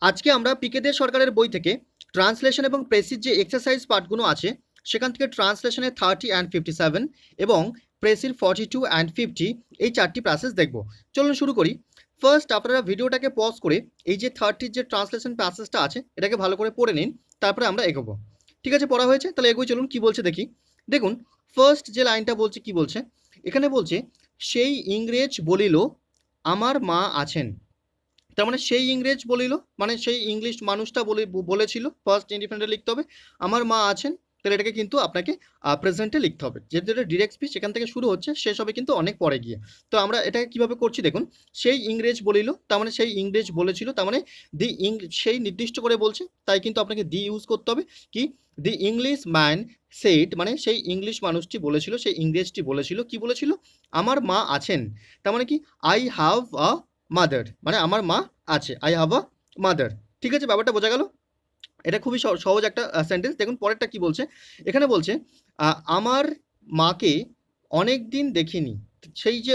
আজকে আমরা পিকে দে সরকারের বই থেকে ট্রান্সলেশন এবং প্রেসির যে এক্সারসাইজ পার্টগুলো আছে সেখান থেকে ট্রান্সলেশনের 30 অ্যান্ড 57 এবং প্রেসির 42 অ্যান্ড 50 এই চারটি প্যাসেজ দেখব। চলুন শুরু করি। ফার্স্ট আপনারা ভিডিওটাকে পজ করে এই যে 30 যে ট্রান্সলেশন প্যাসেজটা আছে এটাকে ভালো করে পড়ে নিন, তারপরে আমরা এগোবো। ঠিক আছে, পড়া হয়েছে? তাহলে এগোই, চলুন কি বলছে দেখি। দেখুন ফার্স্ট যে লাইনটা বলছে, কি বলছে এখানে, বলছে সেই ইংরেজ বলিল আমার মা আছেন। তার মানে সেই ইংরেজ বলিল মানে সেই ইংলিশ মানুষটা বলেছিল, ফার্স্ট ইন্ডিপেন্ডেন্ট লিখতে হবে, আমার মা আছেন। তাহলে এটাকে কিন্তু আপনাকে প্রেজেন্টে লিখতে হবে, যেহেতু এটা ডিরেক্ট স্পিচ এখান থেকে শুরু হচ্ছে, শেষ হবে কিন্তু অনেক পরে গিয়ে। তো আমরা এটাকে কিভাবে করছি দেখুন, সেই ইংরেজ বলিল তার মানে সেই ইংরেজ বলেছিল, তার মানে সেই নির্দিষ্ট করে বলছে, তাই কিন্তু আপনাকে দি ইউজ করতে হবে। কি, দি ইংলিশ ম্যান সেড, মানে সেই ইংলিশ মানুষটি বলেছিল, সেই ইংরেজটি বলেছিল, কি বলেছিল, আমার মা আছেন। তার মানে কি, আই হ্যাভ আ মাদার, মানে আমার মা আছে, আই হ্যাভ আ মাদার। ঠিক আছে, ব্যাপারটা বোঝা গেল? এটা খুবই সহজ একটা সেন্টেন্স। দেখুন পরেরটা কি বলছে, এখানে বলছে আমার মাকে অনেক দিন দেখিনি। সেই যে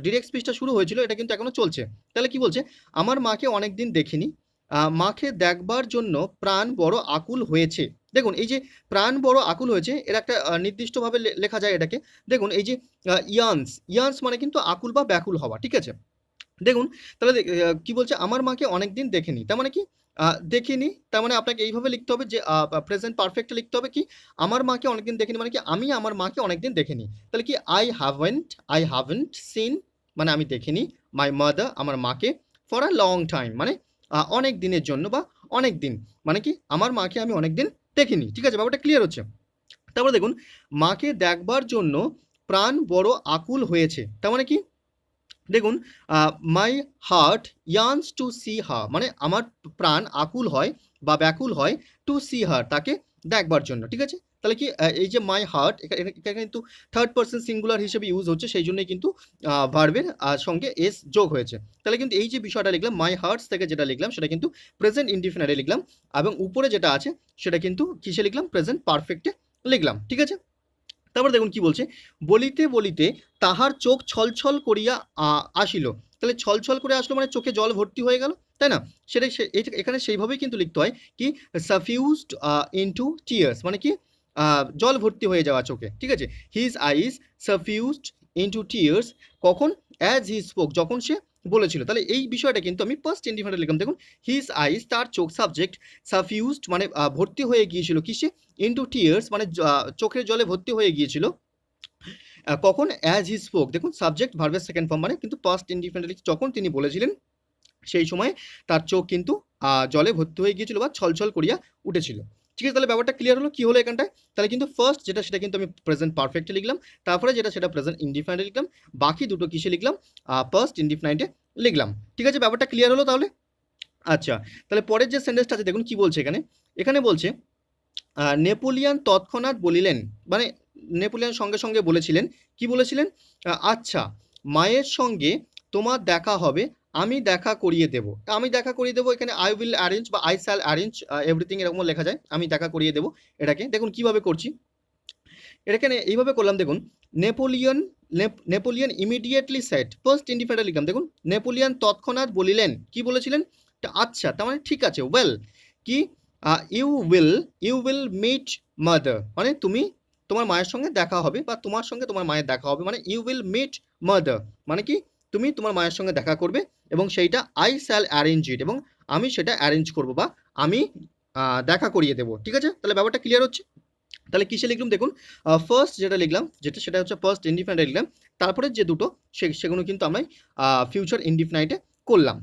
ডিরেক্ট স্পিচটা শুরু হয়েছিল এটা কিন্তু এখনো চলছে। তাহলে কি বলছে, আমার মাকে অনেক দিন দেখিনি, মাকে দেখবার জন্য প্রাণ বড় আকুল হয়েছে। দেখুন এই যে প্রাণ বড় আকুল হয়েছে, এর একটা নির্দিষ্টভাবে লেখা যায় এটাকে। দেখুন এই যে ইয়ান্স, ইয়ান্স মানে কিন্তু আকুল বা ব্যাকুল হওয়া। ঠিক আছে, দেখুন তাহলে কি বলছে, আমার মাকে অনেকদিন দেখেনি, তার মানে কি, দেখিনি, তার মানে আপনাকে এইভাবে লিখতে হবে যে প্রেজেন্ট পারফেক্টে লিখতে হবে কি, আমার মাকে অনেকদিন দেখেনি মানে কি, আমি আমার মাকে অনেকদিন দেখেনি। তাহলে কি, আই হ্যাভেন্ট সিন, মানে আমি দেখিনি, মাই মাদার আমার মাকে, ফর আ লং টাইম মানে অনেক দিনের জন্য বা অনেক দিন, মানে কি আমার মাকে আমি অনেকদিন দেখিনি। ঠিক আছে, ব্যাপারটা ক্লিয়ার হচ্ছে? তারপরে দেখুন, মাকে দেখবার জন্য প্রাণ বড় আকুল হয়েছে, তার মানে কি, দেখুন my heart yarns two C হার, মানে আমার প্রাণ আকুল হয় বা ব্যাকুল হয়, টু সি হার, তাকে দেখবার জন্য। ঠিক আছে, তাহলে কি এই যে মাই হার্ট এখানে কিন্তু থার্ড পার্সন সিঙ্গুলার হিসেবে ইউজ হচ্ছে, সেই জন্যই কিন্তু ভার্বের সঙ্গে এস যোগ হয়েছে। তাহলে কিন্তু এই যে বিষয়টা লিখলাম, মাই হার্টস থেকে যেটা লিখলাম সেটা কিন্তু প্রেজেন্ট ইনডিফিনিটে লিখলাম, এবং উপরে যেটা আছে সেটা কিন্তু কিসে লিখলাম, প্রেজেন্ট পারফেক্টে লিখলাম। ঠিক আছে, তারপর দেখুন কি বলছে, বলিতে বলিতে তাহার চোখ ছলছল করিয়া আসিল। তাহলে ছলছল করে আসলো মানে চোখে জল ভর্তি হয়ে গেল, তাই না? সেটাই এখানে সেইভাবেই কিন্তু লিখতে হয় কি, সাফিউজড ইনটু টিয়ার্স, মানে কি জল ভর্তি হয়ে যাওয়া চোখে। ঠিক আছে, হিজ আইজ সাফিউজড ইনটু টিয়ার্স, কখন, অ্যাজ হি স্পোক, যখন সে বলেছিল। তাহলে এই বিষয়টা কিন্তু আমি ফার্স্ট ইন্ডিফিনিটে লিখলাম। দেখুন হিজ আইজ, তার চোখ, সাবজেক্ট, সাফিউজড মানে ভর্তি হয়ে গিয়েছিল কিসে, ইনটু টিয়ার্স মানে চোখের জলে ভর্তি হয়ে গিয়েছিল, কখন, অ্যাজ হি স্পোক, দেখুন সাবজেক্ট ভার্বের সেকেন্ড ফর্ম, মানে কিন্তু ফার্স্ট ইনডিফিনিটলি যখন তিনি বলেছিলেন সেই সময় তার চোখ কিন্তু জলে ভর্তি হয়ে গিয়েছিল বা ছলছল করিয়া উঠেছিল। ঠিক আছে, তাহলে ব্যাপারটা ক্লিয়ার হলো কি হলো এখানটায়। তাহলে কিন্তু ফার্স্ট যেটা সেটা কিন্তু আমি প্রেজেন্ট পারফেক্টে লিখলাম, তারপরে যেটা সেটা প্রেজেন্ট ইনডিফিনিটে লিখলাম, বাকি দুটো কিসে লিখলাম, ফার্স্ট ইনডিফিনিটে লিখলাম। ঠিক আছে, ব্যাপারটা ক্লিয়ার হলো তাহলে? আচ্ছা, তাহলে পরের যে সেন্টেন্সটা আছে দেখুন কি বলছে এখানে, এখানে বলছে নেপোলিয়ন তৎক্ষণাৎ বলিলেন, মানে নেপোলিয়ন সঙ্গে সঙ্গে বলেছিলেন, কি বলেছিলেন, আচ্ছা মায়ের সঙ্গে তোমার দেখা হবে, আমি দেখা করিয়ে দেব। আমি দেখা করিয়ে দেবো, এখানে আই উইল অ্যারেঞ্জ বা আই শ্যাল অ্যারেঞ্জ এভরিথিং এরকমও লেখা যায়, আমি দেখা করিয়ে দেবো। এটাকে দেখুন কিভাবে করছি, এখানে এইভাবে করলাম। দেখুন Napoleon, Napoleon immediately set, first independent লিখলাম। দেখুন নেপোলিয়ন তৎক্ষণাৎ বলিলেন, কি বলেছিলেন, আচ্ছা, তার মানে ঠিক আছে, ওয়েল, কি, ইউ উইল মিট মাদার, মানে তুমি তোমার মায়ের সঙ্গে দেখা হবে বা তোমার সঙ্গে তোমার মায়ের দেখা হবে, মানে ইউ উইল মিট মাদার, মানে কি তুমি তোমার মায়ের সঙ্গে দেখা করবে, এবং সেইটা আই শ্যাল অ্যারেঞ্জ ইট, এবং আমি সেটা অ্যারেঞ্জ করবো বা আমি দেখা করিয়ে দেবো। ঠিক আছে, তাহলে ব্যাপারটা ক্লিয়ার হচ্ছে? তাহলে কিসে লিখলাম দেখুন, ফার্স্ট যেটা লিখলাম যেটা সেটা হচ্ছে ফার্স্ট ইনডিফিনিটে লিখলাম, তারপরে যে দুটো সেগুলো কিন্তু আমরা ফিউচার ইনডিফিনিটে করলাম।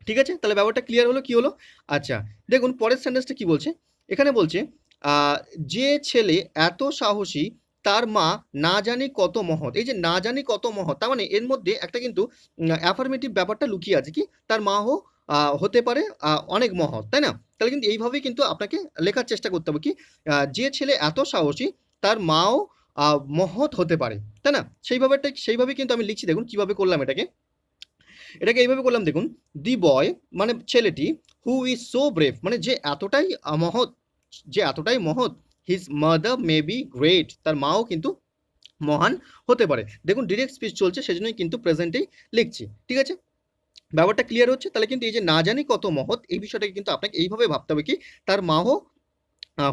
ঠিক আছে, তাহলে ব্যাপারটা ক্লিয়ার হলো কি হলো? আচ্ছা, দেখুন পরের সেন্টেন্সটা কি বলছে, এখানে বলছে যে ছেলে এত সাহসী তার মা না জানি কত মহৎ। এই যে না জানি কত মহৎ, তার মানে এর মধ্যে একটা কিন্তু অ্যাফার্মেটিভ ব্যাপারটা লুকিয়ে আছে, কি তার মাও হতে পারে অনেক মহৎ, তাই না? তাহলে কিন্তু এইভাবেই কিন্তু আপনাকে লেখার চেষ্টা করতে হবে, কি যে ছেলে এত সাহসী তার মাও মহৎ হতে পারে, তাই না? সেইভাবে কিন্তু আমি লিখছি। দেখুন কিভাবে করলাম এটাকে এইভাবে করলাম। দেখুন দি বয় মানে ছেলেটি, হু ইজ সো ব্রেভ মানে যে এতটাই মহৎ, যে এতটাই মহৎ, his mother may be great, তার মাও কিন্তু মহান হতে পারে। দেখুন ডিরেক্ট স্পিচ চলছে সেজন্যই কিন্তু প্রেজেন্টেই লিখছি। ঠিক আছে, ব্যাপারটা ক্লিয়ার হচ্ছে? তাহলে কিন্তু এই যে না জানি কত মহৎ, এই বিষয়টাকে কিন্তু আপনাকে এইভাবে ভাবতে হবে কি, তার মাও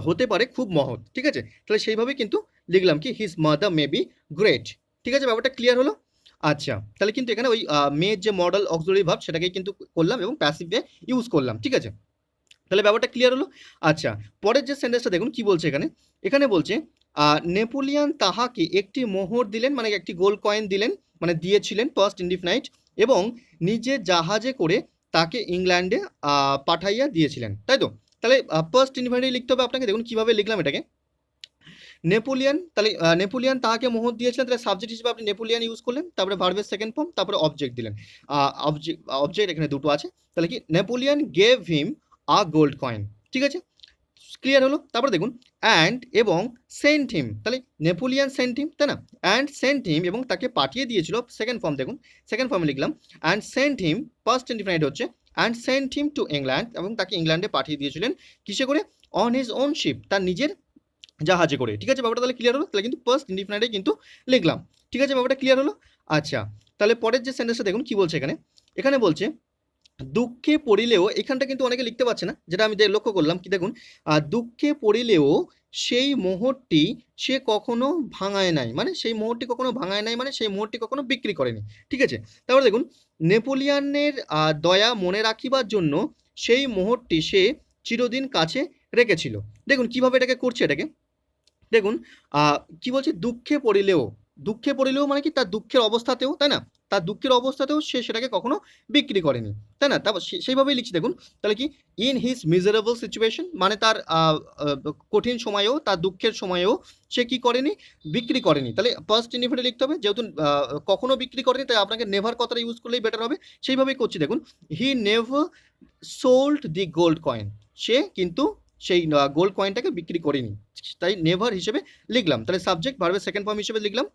হতে পারে খুব মহৎ, ঠিক আছে? তাহলে সেইভাবে কিন্তু লিখলাম কি, his mother may be great. ঠিক আছে, ব্যাপারটা ক্লিয়ার হলো? আচ্ছা, তাহলে কিন্তু এখানে ওই মেয়ের যে মডেল অক্সিলারি ভার্ব সেটাকেই কিন্তু করলাম এবং প্যাসিভে ইউজ করলাম, ঠিক আছে? তাহলে ব্যাপারটা ক্লিয়ার হলো? আচ্ছা, পরের যে সেন্টেন্সটা দেখুন কি বলছে এখানে। এখানে বলছে নেপোলিয়ান তাহাকে একটি মোহর দিলেন, মানে একটি গোল্ড কয়েন দিলেন, মানে দিয়েছিলেন, ফার্স্ট ইনডিফিনাইট, এবং নিজে জাহাজে করে তাকে ইংল্যান্ডে পাঠাইয়া দিয়েছিলেন, তাই তো? তাহলে ফার্স্ট ইনডিফিনাইট লিখতে হবে আপনাকে। দেখুন কিভাবে লিখলাম এটাকে। নেপোলিয়ান, তাহলে নেপোলিয়ান তাহাকে মোহর দিয়েছিলেন, তাহলে সাবজেক্ট হিসেবে আপনি নেপোলিয়ান ইউজ করলেন, তারপরে ভার্বের সেকেন্ড ফর্ম, তারপরে অবজেক্ট দিলেন। অবজেক্ট এখানে দুটো আছে, তাহলে কি Napoleon gave him a gold coin, ঠিক আছে? ক্লিয়ার হলো? তারপরে দেখুন অ্যান্ড এবং সেন্ট হিম, তাহলে নেপোলিয়ান সেন্ট হিম, তাই না? অ্যান্ড সেন্ট হিম, এবং তাকে পাঠিয়ে দিয়েছিল, সেকেন্ড ফর্ম দেখুন, সেকেন্ড ফর্মে লিখলাম and sent him, first indefinite হচ্ছে and sent him to England, এবং তাকে ইংল্যান্ডে পাঠিয়ে দিয়েছিলেন কিসে করে? অন হিজ ওন শিপ, তার নিজের জাহাজে করে, ঠিক আছে? ব্যাপারটা তাহলে ক্লিয়ার হলো? তাহলে কিন্তু ফার্স্ট ইনডিফিনাইটে কিন্তু লিখলাম, ঠিক আছে? ব্যাপারটা ক্লিয়ার হলো? আচ্ছা, তাহলে পরের যে সেন্টেন্সটা দেখুন কি বলছে এখানে। এখানে বলছে দুঃখে পড়িলেও, এখানটা কিন্তু অনেকে লিখতে পারছে না, যেটা আমি লক্ষ্য করলাম কি দেখুন, দুঃখে পড়িলেও সেই মোহরটি সে কখনো ভাঙায় নাই, মানে সেই মোহরটি কখনো ভাঙায় নাই, মানে সেই মোহরটি কখনো বিক্রি করেনি, ঠিক আছে? তারপরে দেখুন নেপোলিয়ানের দয়া মনে রাখিবার জন্য সেই মোহরটি সে চিরদিন কাছে রেখেছিল। দেখুন কিভাবে এটাকে করছে, এটাকে দেখুন কি বলছে, দুঃখে পড়িলেও, দুঃখে পড়িলেও মানে কি তার দুঃখের অবস্থাতেও, তাই না? তার দুঃখের অবস্থাতেও সে সেটাকে কখনো বিক্রি করেনি, তাই না? তারপর সেইভাবেই লিখছি দেখুন। তাহলে কি ইন হিজ মিজারেবল সিচুয়েশন, মানে তার কঠিন সময়েও, তার দুঃখের সময়েও সে কি করেনি? বিক্রি করেনি। তাহলে ফার্স্ট ইনডিফিনিটে লিখতে হবে, যেহেতু কখনো বিক্রি করেনি, তাই আপনাকে নেভার কথাটা ইউজ করলেই বেটার হবে। সেইভাবেই করছি দেখুন, he never sold the gold coin, সে কিন্তু সেই গোল্ড কয়েনটাকে বিক্রি করেনি, তাই নেভার হিসেবে লিখলাম। তাহলে সাবজেক্ট ভার্বের সেকেন্ড ফর্ম হিসেবে লিখলাম,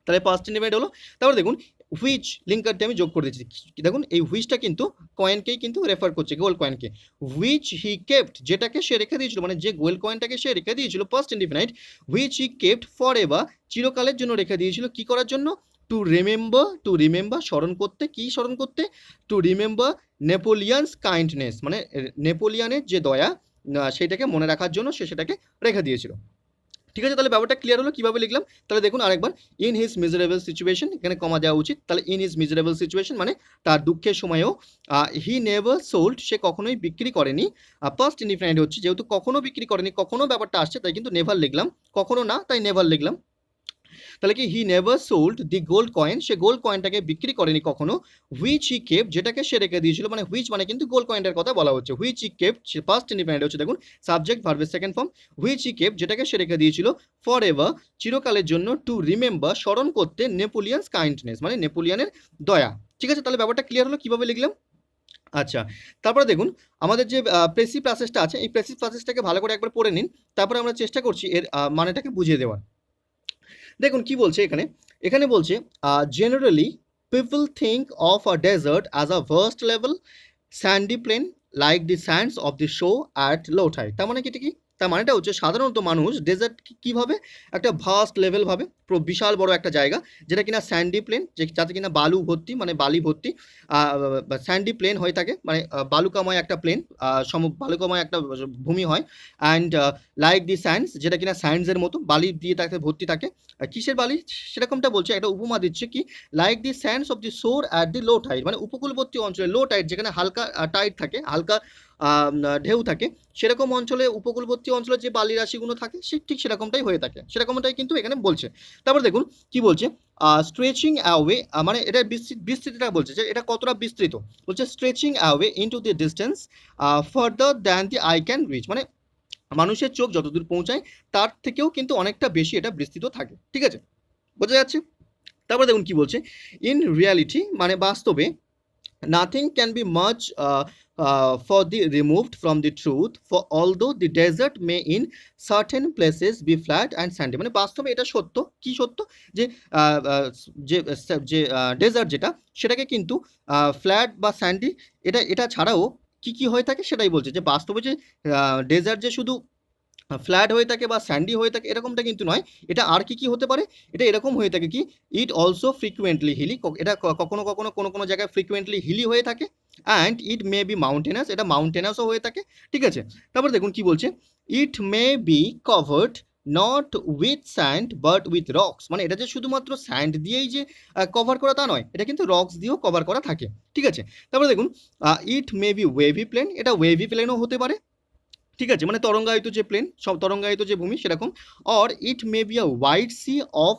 তাহলে পাস্ট ইনডিফিনিট হলো। তারপরে দেখুন হুইচ লিঙ্কারটি আমি যোগ করে দিচ্ছি, দেখুন এই হুইচটা কিন্তু কয়েনকেই কিন্তু রেফার করছে, গোল্ড কয়েনকে। হুইচ হি কেপ্ট, যেটাকে সে রেখে দিয়েছিল, মানে যে গোল্ড কয়েনটাকে সে রেখে দিয়েছিল, first indefinite, which he kept for ever, চিরকালের জন্য রেখে দিয়েছিল, কি করার জন্য? টু রিমেম্বার, টু রিমেম্বার স্মরণ করতে, কি স্মরণ করতে? টু রিমেম্বার নেপোলিয়ানস কাইন্ডনেস, মানে নেপোলিয়ানের যে দয়া, সেটাকে মনে রাখার জন্য সে সেটাকে রেখে দিয়েছিল, ঠিক আছে? তাহলে ব্যাপারটা ক্লিয়ার হলো কিভাবে লিখলাম। তাহলে দেখুন আরেকবার, ইন হিজ মিজারেবল সিচুয়েশন, এখানে কমা দেওয়া উচিত। তাহলে ইন হিজ মিজারেবল সিচুয়েশন মানে তার দুঃখের সময়ও, হি নেভার সোল্ড, সে কখনোই বিক্রি করেনি। ফার্স্ট ইনডিফিনাইট হচ্ছে, যেহেতু কখনো বিক্রি করেনি, কখনো ব্যাপারটা আসছে, তাই কিন্তু নেভার লিখলাম, কখনো না তাই নেভার লিখলাম। তাহলে কি he never sold the gold coin, সে গোল্ড কয়েনটাকে বিক্রি করেনি কখনো। হুইচ হি কেপ্ট, যেটাকে সে রেখে দিয়েছিল, মানে হুইচ মানে কিন্তু গোল্ড কয়েনটার কথা বলা হচ্ছে। Which he kept, first independent হচ্ছে দেখুন, সাবজেক্ট ভার্বের second form. Which he kept, যেটাকে সে রেখে দিয়েছিল, ফর এভার, চিরকালের জন্য, টু রিমেম্বার স্মরণ করতে, নেপোলিয়ানস কাইন্ডনেস, মানে নেপোলিয়ানের দয়া, ঠিক আছে? তাহলে ব্যাপারটা ক্লিয়ার হলো কিভাবে লিখলাম। আচ্ছা, তারপরে দেখুন আমাদের যে প্রেসিভ প্যাসেজটা আছে, এই প্রেসিভ প্যাসেজটাকে ভালো করে একবার পড়ে নিন, তারপরে আমরা চেষ্টা করছি এর মানেটাকে বুঝিয়ে দেওয়ার। দেখুন কি বলছে এখানে। এখানে বলছে generally people think of a desert as a vast level sandy plain like the sands of the shore at low tide. তার মানে কি, এটা কি? তার মানেটা হচ্ছে সাধারণত মানুষ ডেজার্ট কীভাবে একটা ভাস্ট লেভেল ভাবে, বিশাল বড় একটা জায়গা, যেটা কিনা স্যান্ডি প্লেন, যাতে কিনা বালু ভর্তি, মানে বালি ভর্তি, স্যান্ডি প্লেন হয়ে থাকে, মানে বালুকাময় একটা প্লেন, বালুকাময় একটা ভূমি হয়। অ্যান্ড লাইক দি স্যান্ডস, যেটা কিনা স্যান্ডসের মতো বালি দিয়ে তাকে ভর্তি থাকে। কিসের বালি সেরকমটা বলছে, একটা উপমা দিচ্ছে কি, লাইক দি স্যান্ডস অফ দি শোর অ্যাট দি লো টাইড, মানে উপকূলবর্তী অঞ্চলে, লো টাইড যেখানে হালকা টাইড থাকে, হালকা ঢেউ থাকে, সেরকম অঞ্চলে, উপকূলবর্তী অঞ্চলে যে বালি রাশিগুলো থাকে ঠিক সেরকমটাই হয়ে থাকে, সেরকমটাই কিন্তু এখানে বলছে। তারপর দেখুন কি বলছে, স্ট্রেচিং অ্যাওয়ে, মানে এটা বিস্তৃতিটা বলছে যে এটা কতটা বিস্তৃত, বলছে stretching away into the distance further than the I can reach, মানে মানুষের চোখ যতদূর পৌঁছায় তার থেকেও কিন্তু অনেকটা বেশি এটা বিস্তৃত থাকে, ঠিক আছে? বোঝা যাচ্ছে? তারপর দেখুন কি বলছে, ইন রিয়ালিটি, মানে বাস্তবে, nothing can be much for the removed from the truth, for although the desert may in certain places be flat and sandy, মানে বাস্তবে এটা সত্য, কি সত্য, যে যে যে ডেজার্ট যেটা, সেটাকে কিন্তু ফ্ল্যাট বা স্যান্ডি, এটা ছাড়াও কি কি হয়ে থাকে সেটাই বলছে, যে বাস্তবে যে ডেজার্ট যে শুধু ফ্ল্যাট হয়ে থাকে বা স্যান্ডি হয়ে থাকে এরকমটা কিন্তু নয়। এটা আর কি হতে পারে, এটা এরকম হয়ে থাকে কি, ইট অলসো ফ্রিকুয়েন্টলি হিলি, এটা কখনো কখনো কোনো কোনো জায়গায় ফ্রিকুয়েন্টলি হিলি হয়ে থাকে, অ্যান্ড ইট মে বি মাউন্টেনাস, এটা মাউন্টেনাসও হয়ে থাকে। ঠিক আছে, তারপর দেখুন কি বলছে, it may be covered not with sand but with rocks, মানে এটা যে শুধুমাত্র স্যান্ড দিয়েই যে কভার করা তা নয়, এটা কিন্তু রক্স দিয়েও কভার করা থাকে। ঠিক আছে, তারপরে দেখুন ইট মে বি ওয়েভি প্লেন, এটা ওয়েভি প্লেনও হতে পারে। ঠিক আছে, মানে তরঙ্গায়িত যে প্লেন, সব তরঙ্গায়িত যে ভূমি সেরকম। Or it may be a white sea of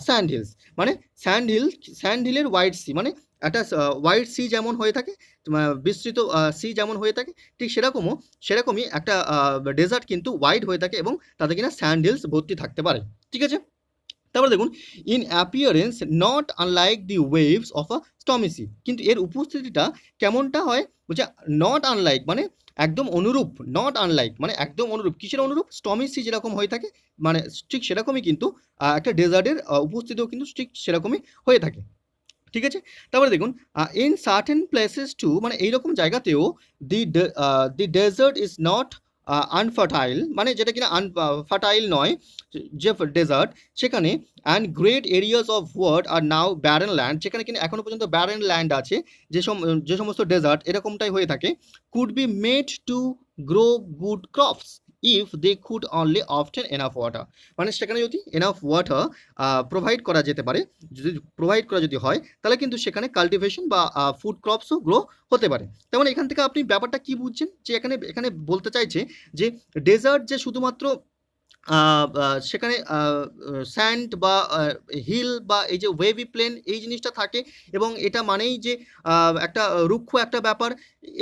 sand hills, মানে স্যান্ড হিলের হোয়াইট সি, মানে একটা হোয়াইট সি যেমন হয়ে থাকে, বিস্তৃত সি যেমন হয়ে থাকে, ঠিক সেরকমই একটা ডেজার্ট কিন্তু হোয়াইট হয়ে থাকে এবং তাতে কিনা স্যান্ড হিলস ভর্তি থাকতে পারে। ঠিক আছে, তারপরে দেখুন in appearance not unlike the waves of a stormy sea, কিন্তু এর উপস্থিতিটা কেমনটা হয় বলছে, নট আনলাইক মানে একদম অনুরূপ, নট আনলাইক মানে একদম অনুরূপ, কিসের অনুরূপ, স্টর্মি সি যেরকম হয়ে থাকে, মানে ঠিক সেরকমই কিন্তু একটা ডেজার্টের উপস্থিতিও কিন্তু ঠিক সেরকমই হয়ে থাকে। ঠিক আছে, তারপরে দেখুন ইন সার্টেন প্লেসেস টু, মানে এইরকম জায়গাতেও the desert is not unfertile, মানে যেটা কিনা আনফার্টাইল নয় যে ডেজার্ট, সেখানে and great areas of what are now barren land, যেখানে কিনা এখনো পর্যন্ত ব্যারেন ল্যান্ড আছে, যে সমস্ত ডেজার্ট এরকমটাই হয়ে থাকে, could be made to grow good crops if they could only obtain enough water, মানে সেখানে যদি এনাফ ওয়াটার প্রোভাইড করা যেতে পারে, যদি প্রোভাইড করা যদি হয়, তাহলে কিন্তু সেখানে কাল্টিভেশন বা ফুড ক্রপসও গ্রো হতে পারে। তার মানে এখান থেকে আপনি ব্যাপারটা কি বুঝছেন, যে এখানে এখানে বলতে চাইছে যে ডেজার্ট যে শুধুমাত্র সেখানে স্যান্ড বা হিল বা এই যে ওয়েভি প্লেন এই জিনিসটা থাকে, এবং এটা মানেই যে একটা রুক্ষ একটা ব্যাপার,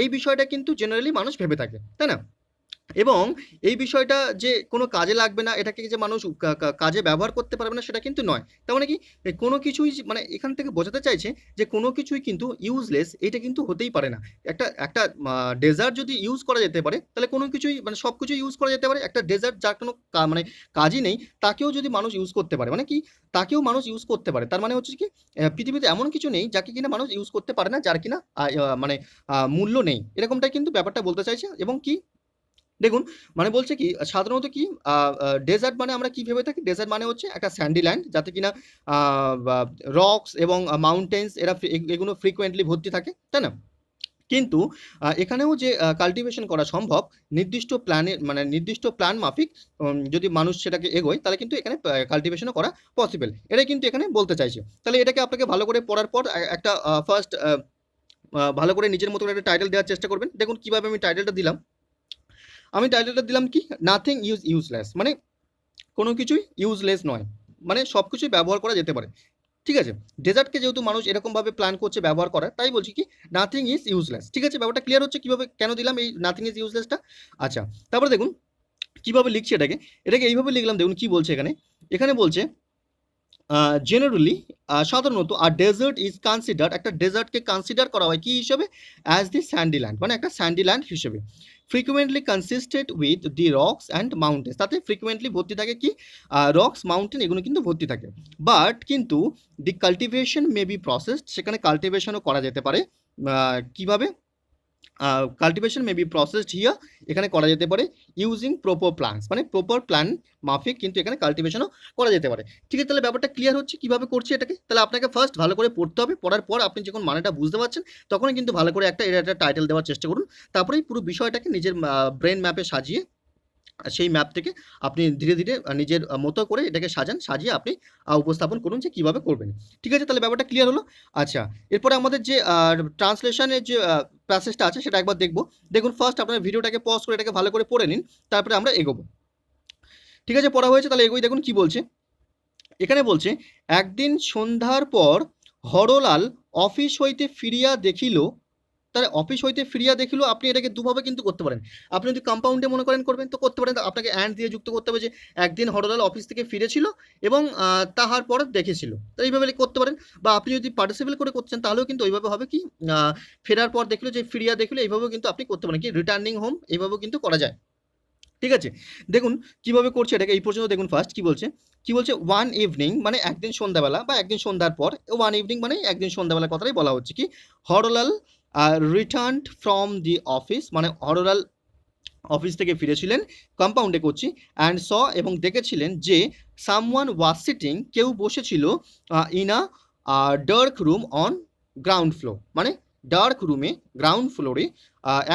এই বিষয়টা কিন্তু জেনারেলি মানুষ ভেবে থাকে, তাই না? এবং এই বিষয়টা যে কোনো কাজে লাগবে না, এটাকে যে মানুষ কাজে ব্যবহার করতে পারবে না সেটা কিন্তু নয়। তার মানে কি, কোনো কিছুই মানে এখান থেকে বোঝাতে চাইছে যে কোনো কিছুই কিন্তু ইউজলেস এটা কিন্তু হতেই পারে না। একটা একটা ডেজার্ট যদি ইউজ করা যেতে পারে, তাহলে কোনো কিছুই মানে সব কিছুই ইউজ করা যেতে পারে। একটা ডেজার্ট যার কোনো মানে কাজই নেই, তাকেও যদি মানুষ ইউজ করতে পারে, মানে কি, তাকেও মানুষ ইউজ করতে পারে, তার মানে হচ্ছে কি পৃথিবীতে এমন কিছু নেই যাকে কিনা মানুষ ইউজ করতে পারে না, যার কিনা মানে মূল্য নেই, এরকমটাই কিন্তু ব্যাপারটা বলতে চাইছে। এবং কি দেখুন, মানে বলছে কি সাধারণত কি ডেজার্ট মানে আমরা কি ভেবে থাকি, ডেজার্ট মানে হচ্ছে একটা স্যান্ডি ল্যান্ড যাতে কিনা রকস এবং মাউন্টেন্স এরা এগুলো ফ্রিকোয়েন্টলি ভর্তি থাকে, তাই না? কিন্তু এখানেও যে কাল্টিভেশন করা সম্ভব নির্দিষ্ট প্ল্যানে, মানে নির্দিষ্ট প্ল্যান মাফিক, যদি মানুষ সেটাকে এগোয় তাহলে কিন্তু এখানে কাল্টিভেশনও করা পসিবল, এটাই কিন্তু এখানে বলতে চাইছে। তাহলে এটাকে আপনাকে ভালো করে পড়ার পর একটা ফার্স্ট ভালো করে নিজের মতো একটা টাইটেল দেওয়ার চেষ্টা করবেন। দেখুন কিভাবে আমি টাইটেলটা দিলাম, আমি টাইটেলটা দিলাম কি, নাথিং ইজ ইউজলেস, মানে কোনো কিছুই ইউজলেস নয়, মানে সব কিছুই ব্যবহার করা যেতে পারে। ঠিক আছে, ডেজার্টকে যেহেতু মানুষ এরকমভাবে প্ল্যান করছে ব্যবহার করার, তাই বলছি কি নাথিং ইজ ইউজলেস। ঠিক আছে, ব্যাপারটা ক্লিয়ার হচ্ছে কিভাবে কেন দিলাম এই নাথিং ইজ ইউজলেসটা। আচ্ছা, তারপরে দেখুন কিভাবে লিখছি এটাকে, এটাকে এইভাবে লিখলাম। দেখুন কি বলছে এখানে, এখানে বলছে জেনারেলি সাধারণত আর ডেজার্ট ইজ কনসিডার্ড, একটা ডেজার্টকে কনসিডার করা হয় কি হিসেবে, অ্যাজ দি স্যান্ডি ল্যান্ড, মানে একটা স্যান্ডি ল্যান্ড হিসেবে, frequently কনসিস্টেড with the rocks and mountains, তাতে ফ্রিকুয়েন্টলি ভর্তি থাকে কি রক্স মাউন্টেন এগুলো কিন্তু ভর্তি থাকে। বাট কিন্তু দি কাল্টিভেশন মে বি প্রসেসড, সেখানে কাল্টিভেশনও করা যেতে পারে। কিভাবে cultivation may be processed here, এখানে করা যেতে পারে ইউজিং প্রপার প্ল্যান্স, মানে প্রপার প্ল্যান মাফিক কিন্তু এখানে কাল্টিভেশনও করা যেতে পারে। ঠিক আছে, তাহলে ব্যাপারটা ক্লিয়ার হচ্ছে কিভাবে করছি এটাকে। তাহলে আপনাকে ফার্স্ট ভালো করে পড়তে হবে, পড়ার পর আপনি যখন মানেটা বুঝতে পারছেন তখনই কিন্তু ভালো করে একটা একটা টাইটেল দেওয়ার চেষ্টা করুন। তারপরেই পুরো বিষয়টাকে নিজের ব্রেন ম্যাপে সাজিয়ে, সেই ম্যাপ থেকে আপনি ধীরে ধীরে নিজের মতো করে এটাকে সাজিয়ে আপনি উপস্থাপন করুন যে কীভাবে করবেন। ঠিক আছে, তাহলে ব্যাপারটা ক্লিয়ার হলো। আচ্ছা, এরপরে আমাদের যে ট্রান্সলেশনের যে প্যাসেজটা আছে সেটা একবার দেখব। দেখুন ফার্স্ট আপনার ভিডিওটাকে পজ করে এটাকে ভালো করে পড়ে নিন, তারপরে আমরা এগোবো। ঠিক আছে, পড়া হয়েছে, তাহলে এগোই। দেখুন কি বলছে, এখানে বলছে একদিন সন্ধ্যার পর হরলাল অফিস হইতে ফিরিয়া দেখিল, তাহলে অফিস হইতে ফিরিয়া দেখিল, আপনি এটাকে দুভাবে কিন্তু করতে পারেন। আপনি যদি কম্পাউন্ডে মনে করেন করবেন তো করতে পারেন, আপনাকে অ্যান্ড দিয়ে যুক্ত করতে হবে যে একদিন হরলাল অফিস থেকে ফিরেছিল এবং তাহার পর দেখেছিল, তো এইভাবে করতে পারেন। বা আপনি যদি পার্টিসিপেল করে করছেন তাহলেও কিন্তু ওইভাবে হবে কি, ফেরার পর দেখলো যে ফিরিয়া দেখলো, এইভাবেও কিন্তু আপনি করতে পারেন কি রিটার্নিং হোম, এইভাবেও কিন্তু করা যায়। ঠিক আছে, দেখুন কিভাবে করছে এটাকে এই পর্যন্ত দেখুন। ফার্স্ট কি বলছে, ওয়ান ইভিনিং মানে একদিন সন্ধ্যাবেলা বা একদিন সন্ধ্যার পর, ওয়ান ইভিনিং মানে একদিন সন্ধ্যাবেলার কথাটাই বলা হচ্ছে কি Harlal returned from the office, মানে হরলাল অফিস থেকে ফিরেছিলেন, কম্পাউন্ডে করছি, অ্যান্ড স এবং দেখেছিলেন যে সামওয়ান ওয়াজ সিটিং, কেউ বসেছিল in a dark room on ground floor, মানে ডার্ক রুমে, গ্রাউন্ড ফ্লোরে,